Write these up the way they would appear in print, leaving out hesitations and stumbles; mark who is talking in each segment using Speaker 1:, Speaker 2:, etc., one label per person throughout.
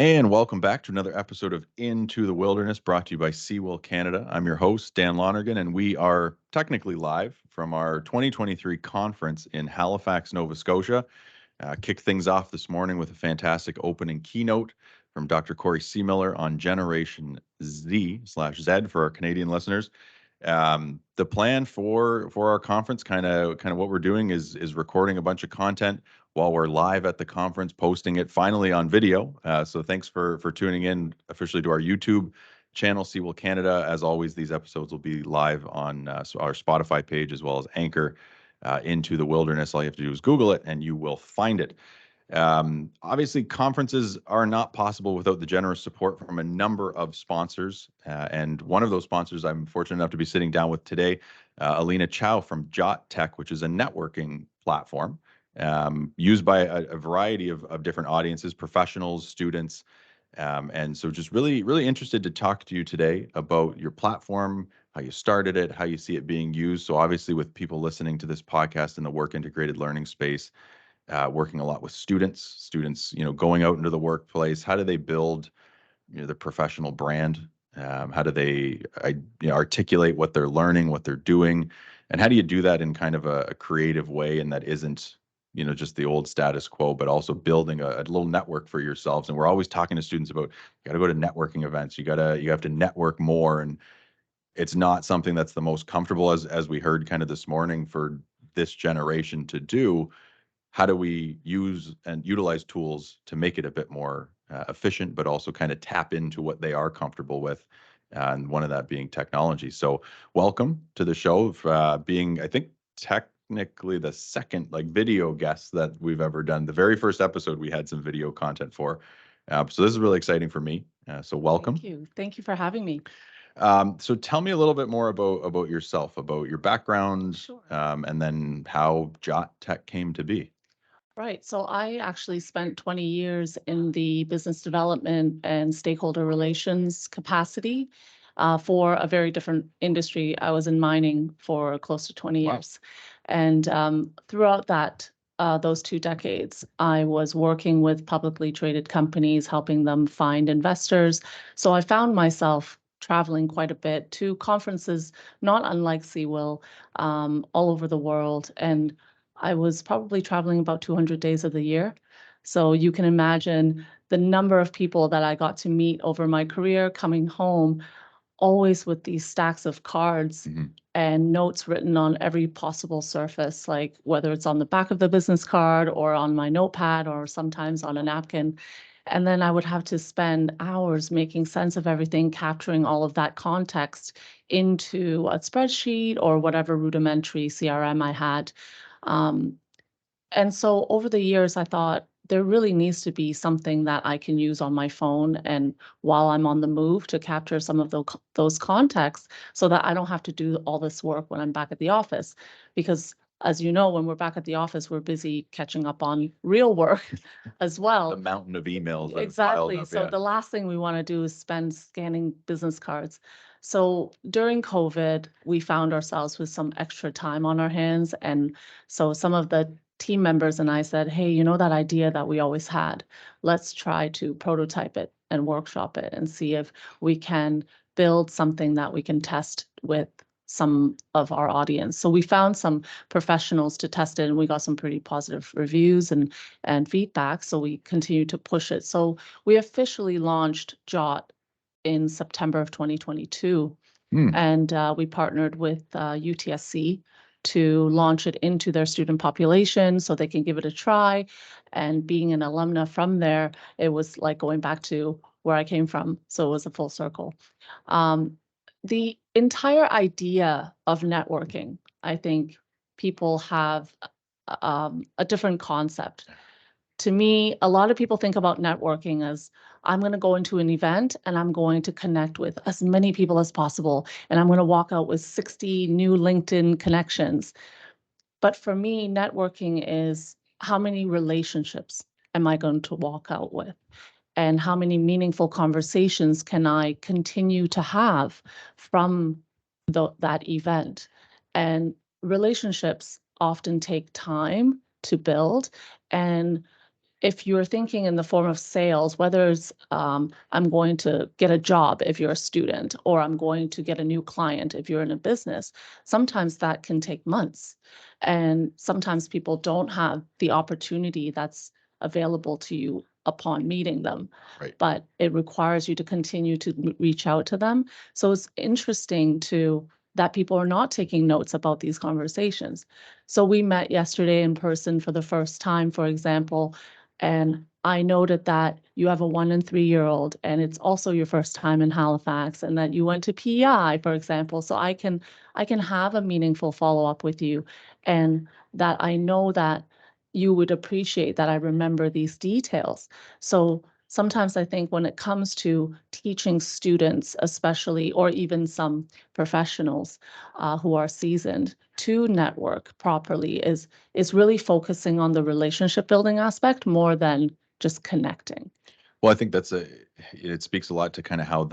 Speaker 1: And welcome back to another episode of Into the Wilderness, brought to you by CEWIL Canada. I'm your host, Dan Lonergan, and we are technically live from our 2023 conference in Halifax, Nova Scotia. Kicked things off this morning with a fantastic opening keynote from Dr. Corey Seemiller on Generation Z/Z for our Canadian listeners. The plan for our conference, kind of what we're doing is recording a bunch of content while we're live at the conference, posting it finally on video. So thanks for tuning in officially to our YouTube channel, CEWIL Canada. As always, these episodes will be live on our Spotify page as well as Anchor. Into the Wilderness. All you have to do is Google it and you will find it. Obviously, conferences are not possible without the generous support from a number of sponsors. And one of those sponsors I'm fortunate enough to be sitting down with today, Elina Chow from Jot Tech, which is a networking platform used by a variety of different audiences, professionals, students. And so just really interested to talk to you today about your platform, how you started it, how you see it being used. So obviously with people listening to this podcast in the work integrated learning space, working a lot with students, going out into the workplace, how do they build, their professional brand? How do they articulate what they're learning, what they're doing, and how do you do that in kind of a creative way and that isn't just the old status quo, but also building a little network for yourselves. And we're always talking to students about, you got to go to networking events, you have to network more, and it's not something that's the most comfortable, as we heard kind of this morning, for this generation to do. How do we use and utilize tools to make it a bit more efficient, but also kind of tap into what they are comfortable with, and one of that being technology. So welcome to the show, being, I think, technically the second video guest that we've ever done. The very first episode we had some video content for. So this is really exciting for me. So welcome.
Speaker 2: Thank you for having me.
Speaker 1: So tell me a little bit more about yourself, about your background,
Speaker 2: Sure.
Speaker 1: and then how Jot Tech came to be.
Speaker 2: Right. So I actually spent 20 years in the business development and stakeholder relations capacity for a very different industry. I was in mining for close to 20
Speaker 1: Wow.
Speaker 2: years. And throughout those 2 decades, I was working with publicly traded companies, helping them find investors. So I found myself traveling quite a bit to conferences, not unlike CEWIL, all over the world. And I was probably traveling about 200 days of the year. So you can imagine the number of people that I got to meet over my career coming home, always with these stacks of cards and notes written on every possible surface, like whether it's on the back of the business card or on my notepad or sometimes on a napkin. And then I would have to spend hours making sense of everything, capturing all of that context into a spreadsheet or whatever rudimentary CRM I had. Um, and so over the years, I thought there really needs to be something that I can use on my phone and while I'm on the move to capture some of those contexts so that I don't have to do all this work when I'm back at the office. Because as you know, when we're back at the office, we're busy catching up on real work as well.
Speaker 1: The mountain of emails that have piled
Speaker 2: Exactly.
Speaker 1: up,
Speaker 2: So
Speaker 1: yeah.
Speaker 2: the last thing we want to do is spend scanning business cards. So during COVID, we found ourselves with some extra time on our hands. And so some of the team members and I said, hey, that idea that we always had, let's try to prototype it and workshop it and see if we can build something that we can test with some of our audience. So we found some professionals to test it and we got some pretty positive reviews and feedback. So we continue to push it. So we officially launched Jot in September of 2022. And we partnered with UTSC to launch it into their student population so they can give it a try. And being an alumna from there, it was like going back to where I came from. So it was a full circle. The entire idea of networking, I think people have a different concept. To me, a lot of people think about networking as I'm going to go into an event and I'm going to connect with as many people as possible. And I'm going to walk out with 60 new LinkedIn connections. But for me, networking is how many relationships am I going to walk out with? And how many meaningful conversations can I continue to have from that event? And relationships often take time to build. And if you're thinking in the form of sales, whether it's I'm going to get a job if you're a student, or I'm going to get a new client if you're in a business, sometimes that can take months. And sometimes people don't have the opportunity that's available to you upon meeting them.
Speaker 1: Right.
Speaker 2: But it requires you to continue to reach out to them. So it's interesting that people are not taking notes about these conversations. So we met yesterday in person for the first time, for example, and I noted that you have a 1 and 3-year-old, and it's also your first time in Halifax, and that you went to PEI, for example. So I can have a meaningful follow-up with you, and that I know that you would appreciate that I remember these details. So sometimes I think when it comes to teaching students, especially, or even some professionals who are seasoned, to network properly is really focusing on the relationship building aspect more than just connecting.
Speaker 1: Well, I think it speaks a lot to kind of how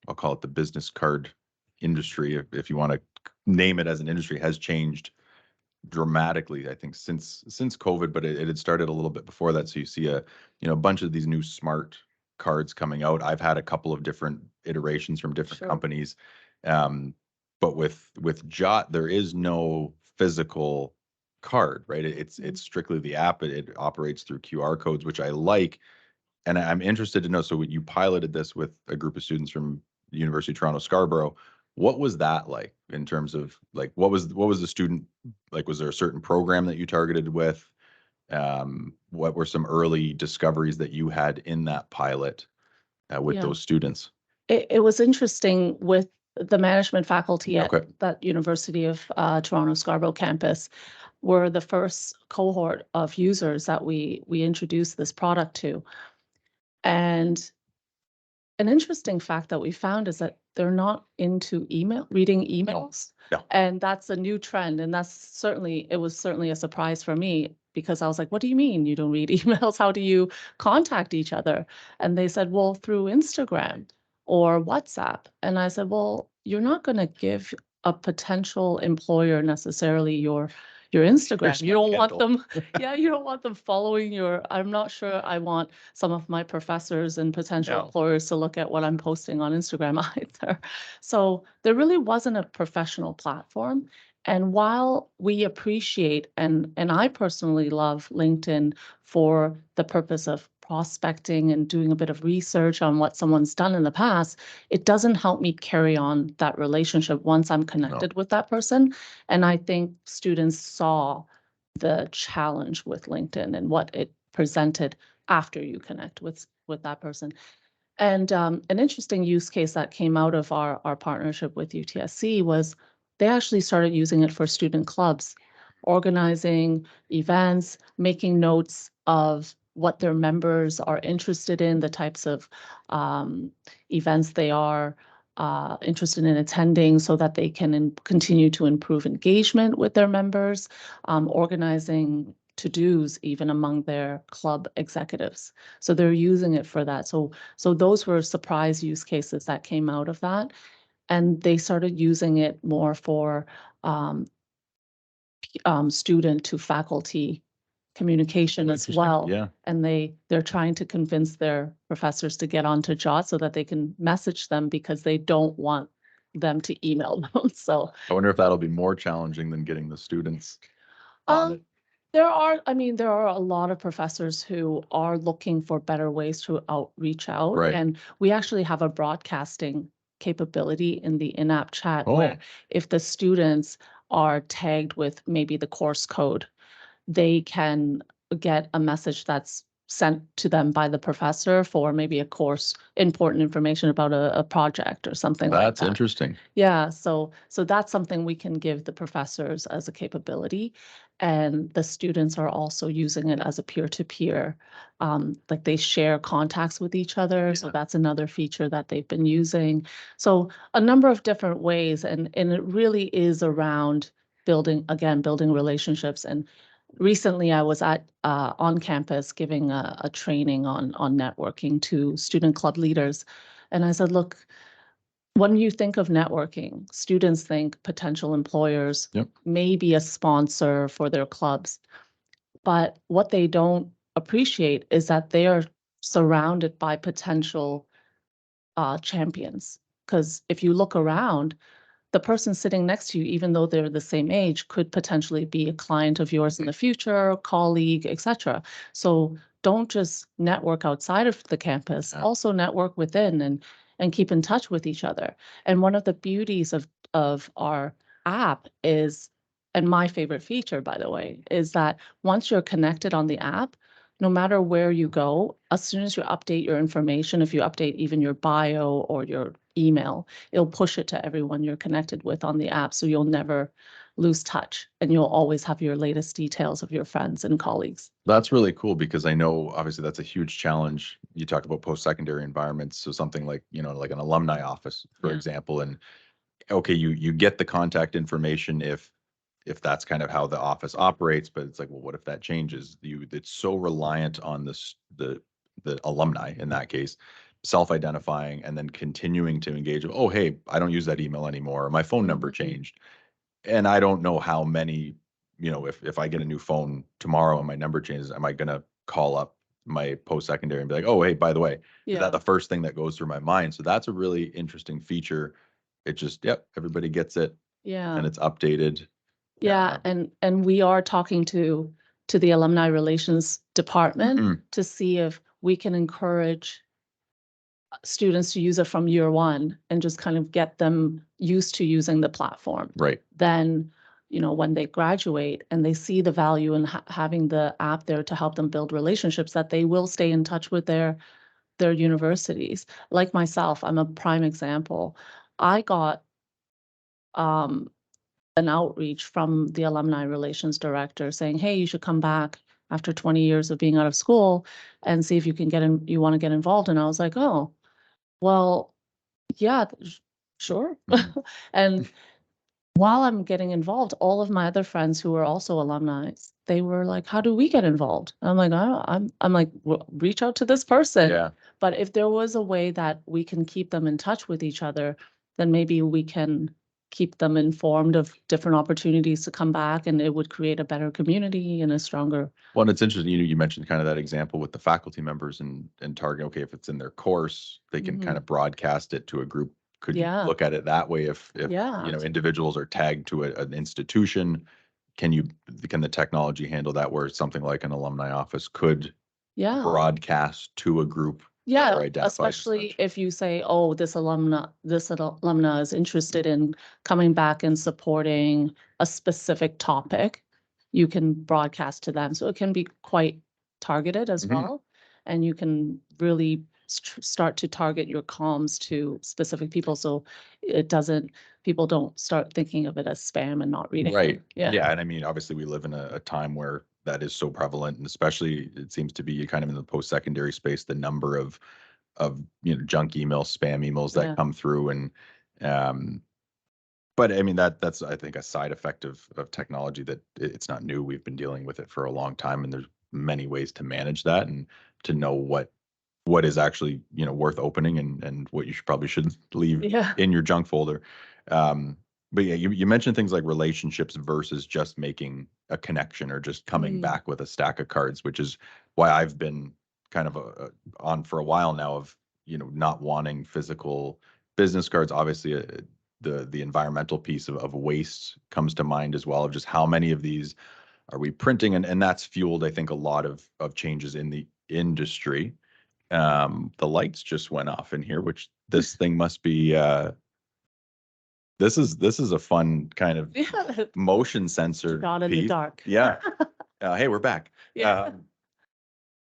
Speaker 1: I'll call it the business card industry, if you want to name it as an industry, has changed dramatically, I think, since COVID, but it had started a little bit before that. So you see a bunch of these new smart cards coming out. I've had a couple of different iterations from different
Speaker 2: Sure.
Speaker 1: companies. But with Jot, there is no physical card, right? It's strictly the app. It operates through QR codes, which I like. And I'm interested to know, so you piloted this with a group of students from the University of Toronto Scarborough. What was that like in terms of like what was the student like? Was there a certain program that you targeted with? What were some early discoveries that you had in that pilot with
Speaker 2: Yeah.
Speaker 1: those students?
Speaker 2: It was interesting with the management faculty at
Speaker 1: Okay.
Speaker 2: that University of Toronto Scarborough campus were the first cohort of users that we introduced this product to. And an interesting fact that we found is that they're not into reading emails.
Speaker 1: Yeah.
Speaker 2: And that's a new trend. And it was certainly a surprise for me, because I was like, what do you mean you don't read emails? How do you contact each other? And they said, well, through Instagram or WhatsApp. And I said, well, you're not going to give a potential employer necessarily your Instagram. You don't want them, yeah, you don't want them following I'm not sure I want some of my professors and potential employers to look at what I'm posting on Instagram either. So there really wasn't a professional platform. And while we appreciate, and I personally love LinkedIn for the purpose of prospecting and doing a bit of research on what someone's done in the past, it doesn't help me carry on that relationship once I'm connected with that person. And I think students saw the challenge with LinkedIn and what it presented after you connect with that person. And an interesting use case that came out of our partnership with UTSC was they actually started using it for student clubs, organizing events, making notes of what their members are interested in, the types of events they are interested in attending, so that they can continue to improve engagement with their members, organizing to-dos even among their club executives. So they're using it for that. So those were surprise use cases that came out of that. And they started using it more for student to faculty communication as well.
Speaker 1: Yeah.
Speaker 2: And they're trying to convince their professors to get onto Jot so that they can message them, because they don't want them to email them. So
Speaker 1: I wonder if that'll be more challenging than getting the students on it.
Speaker 2: there are a lot of professors who are looking for better ways to reach out.
Speaker 1: Right.
Speaker 2: And we actually have a broadcasting capability in the in-app chat where if the students are tagged with maybe the course code, they can get a message that's sent to them by the professor for maybe a course, important information about a project or something like that.
Speaker 1: That's interesting.
Speaker 2: Yeah, so that's something we can give the professors as a capability, and the students are also using it as a peer-to-peer, like they share contacts with each other. So that's another feature that they've been using. So a number of different ways, and it really is around building relationships. And recently I was on campus giving a training on networking to student club leaders. And I said, look, when you think of networking, students think potential employers, maybe a sponsor for their clubs. But what they don't appreciate is that they are surrounded by potential champions. Because if you look around, the person sitting next to you, even though they're the same age, could potentially be a client of yours in the future, colleague, etc. So don't just network outside of the campus, also network within and keep in touch with each other. And one of the beauties of our app is, and my favorite feature, by the way, is that once you're connected on the app, no matter where you go, as soon as you update your information, if you update even your bio or your email, it'll push it to everyone you're connected with on the app. So you'll never lose touch and you'll always have your latest details of your friends and colleagues.
Speaker 1: That's really cool because I know obviously that's a huge challenge. You talk about post-secondary environments. So something like, like an alumni office, for example, and okay, you get the contact information if that's kind of how the office operates, but it's like, well, what if that changes? It's so reliant on the alumni in that case, self-identifying and then continuing to engage. Oh, hey, I don't use that email anymore. My phone number changed. And I don't know how many, if I get a new phone tomorrow and my number changes, am I gonna call up my post-secondary and be like, oh, hey, by the way, is that the first thing that goes through my mind? So that's a really interesting feature. It just, yep, everybody gets it and it's updated.
Speaker 2: Yeah, and we are talking to the alumni relations department to see if we can encourage students to use it from year one and just kind of get them used to using the platform.
Speaker 1: Right.
Speaker 2: Then, when they graduate and they see the value in having the app there to help them build relationships, that they will stay in touch with their universities. Like myself, I'm a prime example. I got an outreach from the alumni relations director saying, hey, you should come back after 20 years of being out of school and see if you can you want to get involved. And I was like, oh, well, yeah, sure. And while I'm getting involved, all of my other friends who were also alumni, they were like, how do we get involved? And I'm like, I'm like, well, reach out to this person.
Speaker 1: Yeah.
Speaker 2: But if there was a way that we can keep them in touch with each other, then maybe we can keep them informed of different opportunities to come back, and it would create a better community and a stronger.
Speaker 1: Well, and it's interesting, you mentioned kind of that example with the faculty members and target, okay, if it's in their course, they can kind of broadcast it to a group. Could you look at it that way if individuals are tagged to an institution? Can the technology handle that where something like an alumni office could broadcast to a group?
Speaker 2: Yeah, especially if you say, oh, this alumna is interested in coming back and supporting a specific topic, you can broadcast to them. So it can be quite targeted as well. And you can really start to target your comms to specific people. So people don't start thinking of it as spam and not reading.
Speaker 1: Right.
Speaker 2: Yeah.
Speaker 1: Yeah. And I mean, obviously we live in a time where that is so prevalent, and especially it seems to be kind of in the post-secondary space, the number of junk emails, spam emails that come through. And but I mean that's I think a side effect of technology that it's not new. We've been dealing with it for a long time, and there's many ways to manage that and to know what is actually worth opening and what you probably shouldn't leave in your junk folder. But yeah, you mentioned things like relationships versus just making a connection or just coming back with a stack of cards, which is why I've been kind of on for a while now of not wanting physical business cards. Obviously, the environmental piece of waste comes to mind as well, of just how many of these are we printing, and that's fueled, I think, a lot of changes in the industry. The lights just went off in here, which this thing must be this is a fun kind of motion sensor
Speaker 2: Shot in the
Speaker 1: piece.
Speaker 2: dark.
Speaker 1: Yeah. Hey, we're back.
Speaker 2: Yeah.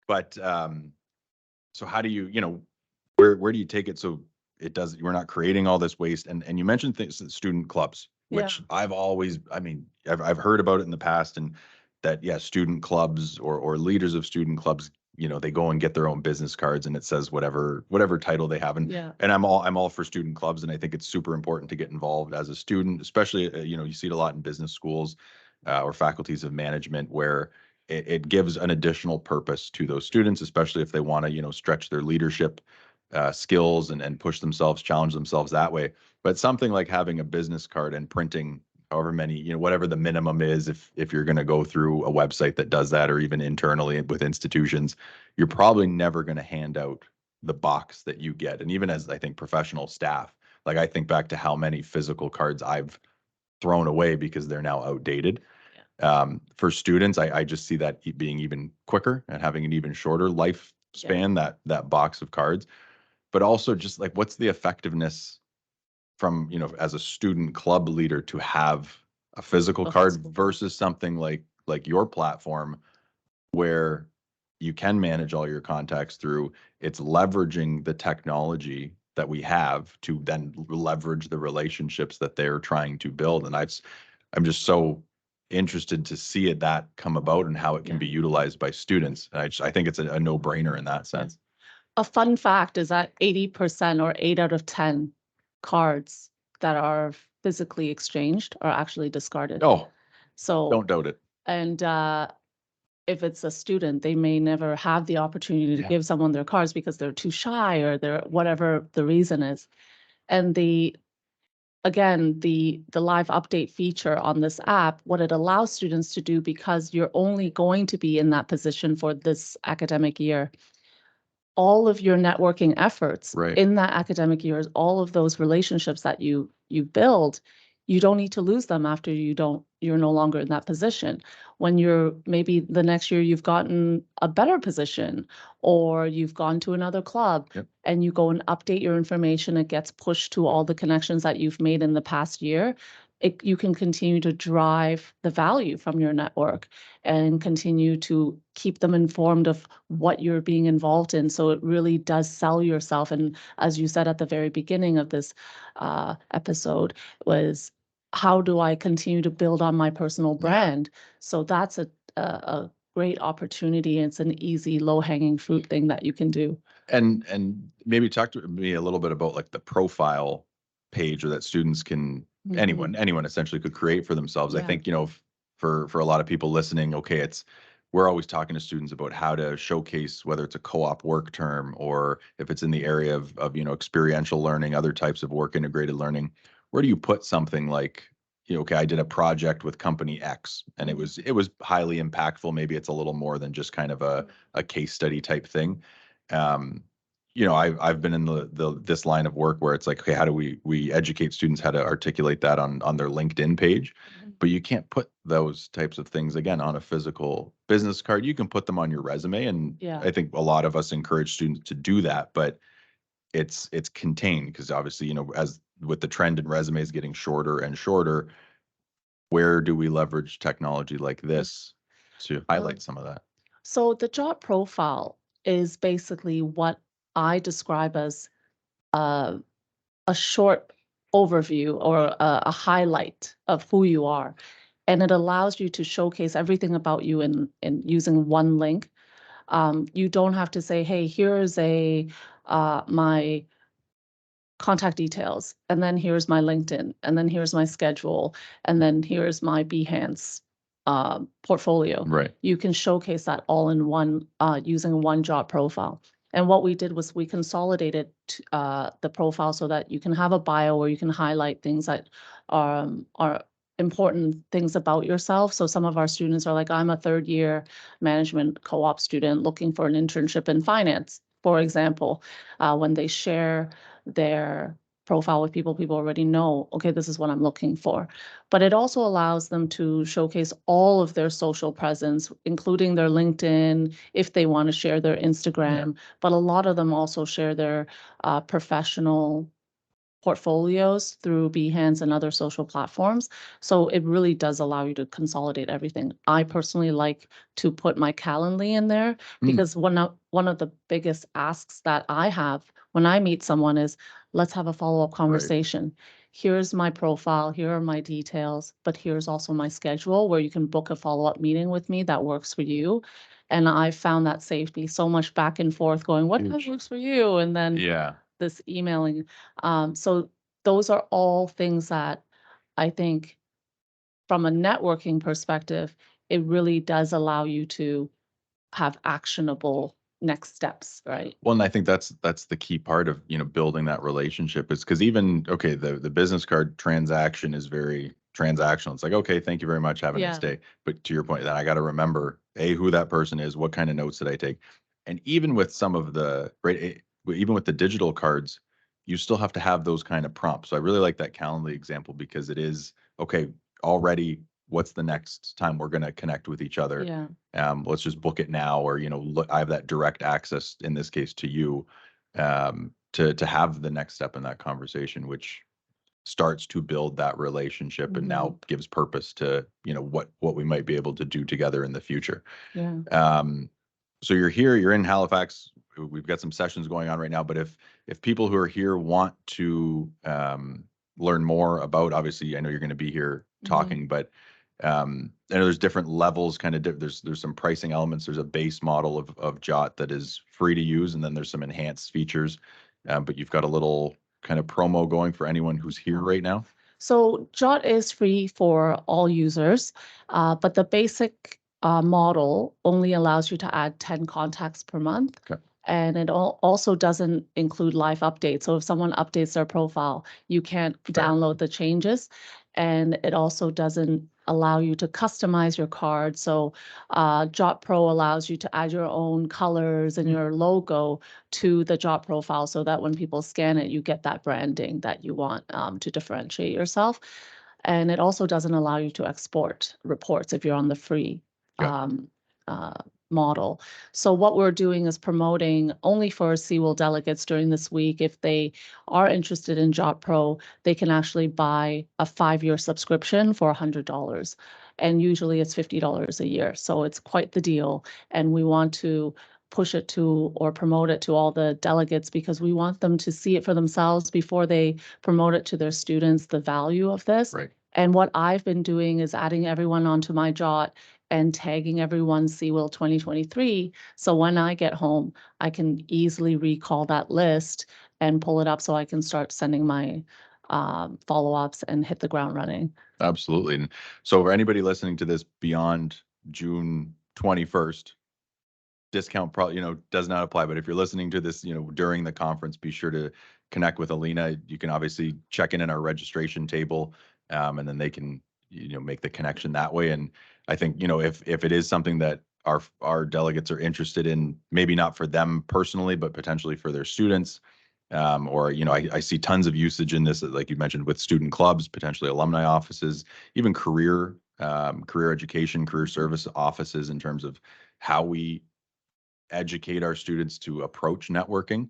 Speaker 1: But so how do where do you take it so we're not creating all this waste? And you mentioned things, student clubs, which I've always, I mean, I've heard about it in the past, and that student clubs or leaders of student clubs, they go and get their own business cards and it says whatever title they have. And I'm all for student clubs, and I think it's super important to get involved as a student, especially you see it a lot in business schools or faculties of management, where it gives an additional purpose to those students, especially if they want to stretch their leadership skills and push themselves, challenge themselves that way. But something like having a business card and printing however many, whatever the minimum is, if you're going to go through a website that does that, or even internally with institutions, you're probably never going to hand out the box that you get. And even as I think professional staff, like I think back to how many physical cards I've thrown away because they're now outdated. For students, I just see that being even quicker and having an even shorter lifespan, that box of cards. But also just like, what's the effectiveness from, as a student club leader to have a physical card versus something like your platform where you can manage all your contacts through. It's leveraging the technology that we have to then leverage the relationships that they're trying to build. And I'm just so interested to see that come about and how it can be utilized by students. And I think it's a no-brainer in that sense.
Speaker 2: A fun fact is that 80% or 8 out of 10 cards that are physically exchanged are actually discarded.
Speaker 1: Oh,
Speaker 2: so
Speaker 1: don't doubt it.
Speaker 2: And if it's a student, they may never have the opportunity to give someone their cards because they're too shy or they're whatever the reason is. And the live update feature on this app, what it allows students to do, because you're only going to be in that position for this academic year, all of your networking efforts in that academic year, all of those relationships that you build, you don't need to lose them after you're no longer in that position. When you're maybe the next year you've gotten a better position or you've gone to another club and you go and update your information, it gets pushed to all the connections that you've made in the past year. You can continue to drive the value from your network and continue to keep them informed of what you're being involved in. So it really does sell yourself. And as you said at the very beginning of this episode, was how do I continue to build on my personal brand? So that's a great opportunity. It's an easy, low-hanging fruit thing that you can do.
Speaker 1: And maybe talk to me a little bit about like the profile page, or that students can anyone essentially could create for themselves. I think, for a lot of people listening, okay, we're always talking to students about how to showcase, whether it's a co-op work term or if it's in the area of experiential learning, other types of work integrated learning. Where do you put something like, okay, I did a project with company X and it was highly impactful. Maybe it's a little more than just kind of a case study type thing. I've been in this line of work where it's like, okay, how do we educate students how to articulate that on their LinkedIn page? But you can't put those types of things again on a physical business card. You can put them on your resume, and I think a lot of us encourage students to do that, but it's contained, because obviously, as with the trend in resumes getting shorter and shorter, where do we leverage technology like this to highlight some of that?
Speaker 2: So the Jot profile is basically what I describe as a short overview or a highlight of who you are. And it allows you to showcase everything about you in using one link. You don't have to say, hey, here's my contact details, and then here's my LinkedIn, and then here's my schedule, and then here's my Behance portfolio.
Speaker 1: Right.
Speaker 2: You can showcase that all in one using one Jot profile. And what we did was we consolidated the profile so that you can have a bio where you can highlight things that are important things about yourself. So some of our students are like, I'm a third year management co-op student looking for an internship in finance, for example. When they share their profile with people already know, okay, this is what I'm looking for. But it also allows them to showcase all of their social presence, including their LinkedIn, if they want to share their Instagram. But a lot of them also share their professional portfolios through Behance and other social platforms. So it really does allow you to consolidate everything. I personally like to put my Calendly in there because one of the biggest asks that I have when I meet someone is, let's have a follow-up conversation. Here's my profile, here are my details, but here's also my schedule where you can book a follow-up meeting with me that works for you. And I found that saved me so much back and forth going, what time works for you? And then this emailing. So those are all things that I think from a networking perspective, it really does allow you to have actionable next steps, right?
Speaker 1: Well, and I think that's the key part of, building that relationship, is because even, okay, the business card transaction is very transactional. It's like, okay, thank you very much. Have a nice
Speaker 2: Yeah.
Speaker 1: day. But to your point, then I got to remember who that person is, what kind of notes did I take, and even with some of the even with the digital cards, you still have to have those kind of prompts. So I really like that Calendly example because it is okay already. What's the next time we're going to connect with each other?
Speaker 2: Yeah.
Speaker 1: Let's just book it now, or look, I have that direct access in this case to you, to have the next step in that conversation, which starts to build that relationship and now gives purpose to what we might be able to do together in the future.
Speaker 2: Yeah.
Speaker 1: So you're in Halifax. We've got some sessions going on right now, but if people who are here want to learn more about, obviously I know you're going to be here talking, but I know there's different levels, kind of there's some pricing elements. There's a base model of Jot that is free to use, and then there's some enhanced features. But you've got a little kind of promo going for anyone who's here right now.
Speaker 2: So Jot is free for all users, but the basic model only allows you to add 10 contacts per month.
Speaker 1: Okay.
Speaker 2: And it also doesn't include live updates. So if someone updates their profile, you can't download the changes. And it also doesn't allow you to customize your card. So Jot Pro allows you to add your own colors and your logo to the Jot profile so that when people scan it, you get that branding that you want to differentiate yourself. And it also doesn't allow you to export reports if you're on the free model. So what we're doing is promoting only for CEWIL delegates during this week. If they are interested in Jot Pro, they can actually buy a 5-year subscription for $100. And usually it's $50 a year. So it's quite the deal. And we want to push it to or promote it to all the delegates because we want them to see it for themselves before they promote it to their students, the value of this.
Speaker 1: Right.
Speaker 2: And what I've been doing is adding everyone onto my Jot and tagging everyone CEWIL 2023. So when I get home, I can easily recall that list and pull it up so I can start sending my follow-ups and hit the ground running.
Speaker 1: Absolutely. And so for anybody listening to this beyond June 21st, discount probably does not apply. But if you're listening to this during the conference, be sure to connect with Elina. You can obviously check in our registration table, and then they can make the connection that way. And I think if it is something that our delegates are interested in, maybe not for them personally, but potentially for their students, or I see tons of usage in this, like you mentioned, with student clubs, potentially alumni offices, even career education, career service offices, in terms of how we educate our students to approach networking.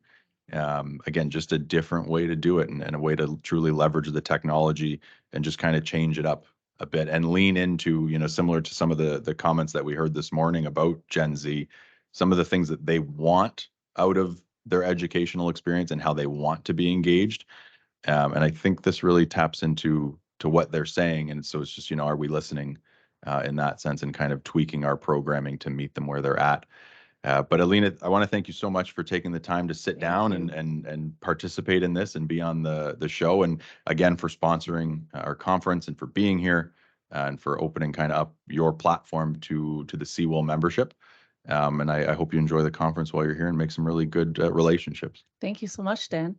Speaker 1: Again, just a different way to do it, and a way to truly leverage the technology and just kind of change it up a bit and lean into, similar to some of the comments that we heard this morning about Gen Z, some of the things that they want out of their educational experience and how they want to be engaged. And I think this really taps into what they're saying. And so it's just, are we listening in that sense and kind of tweaking our programming to meet them where they're at? But Elina, I want to thank you so much for taking the time to sit down and participate in this and be on the show. And again, for sponsoring our conference and for being here, and for opening kind of up your platform to the CEWIL membership. And I hope you enjoy the conference while you're here and make some really good relationships.
Speaker 2: Thank you so much, Dan.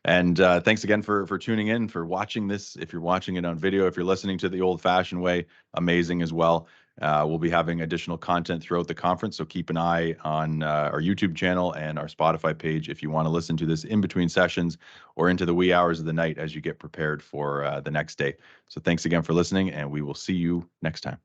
Speaker 1: And thanks again for tuning in, for watching this. If you're watching it on video, if you're listening to the old-fashioned way, amazing as well. We'll be having additional content throughout the conference, so keep an eye on our YouTube channel and our Spotify page if you want to listen to this in between sessions or into the wee hours of the night as you get prepared for the next day. So thanks again for listening, and we will see you next time.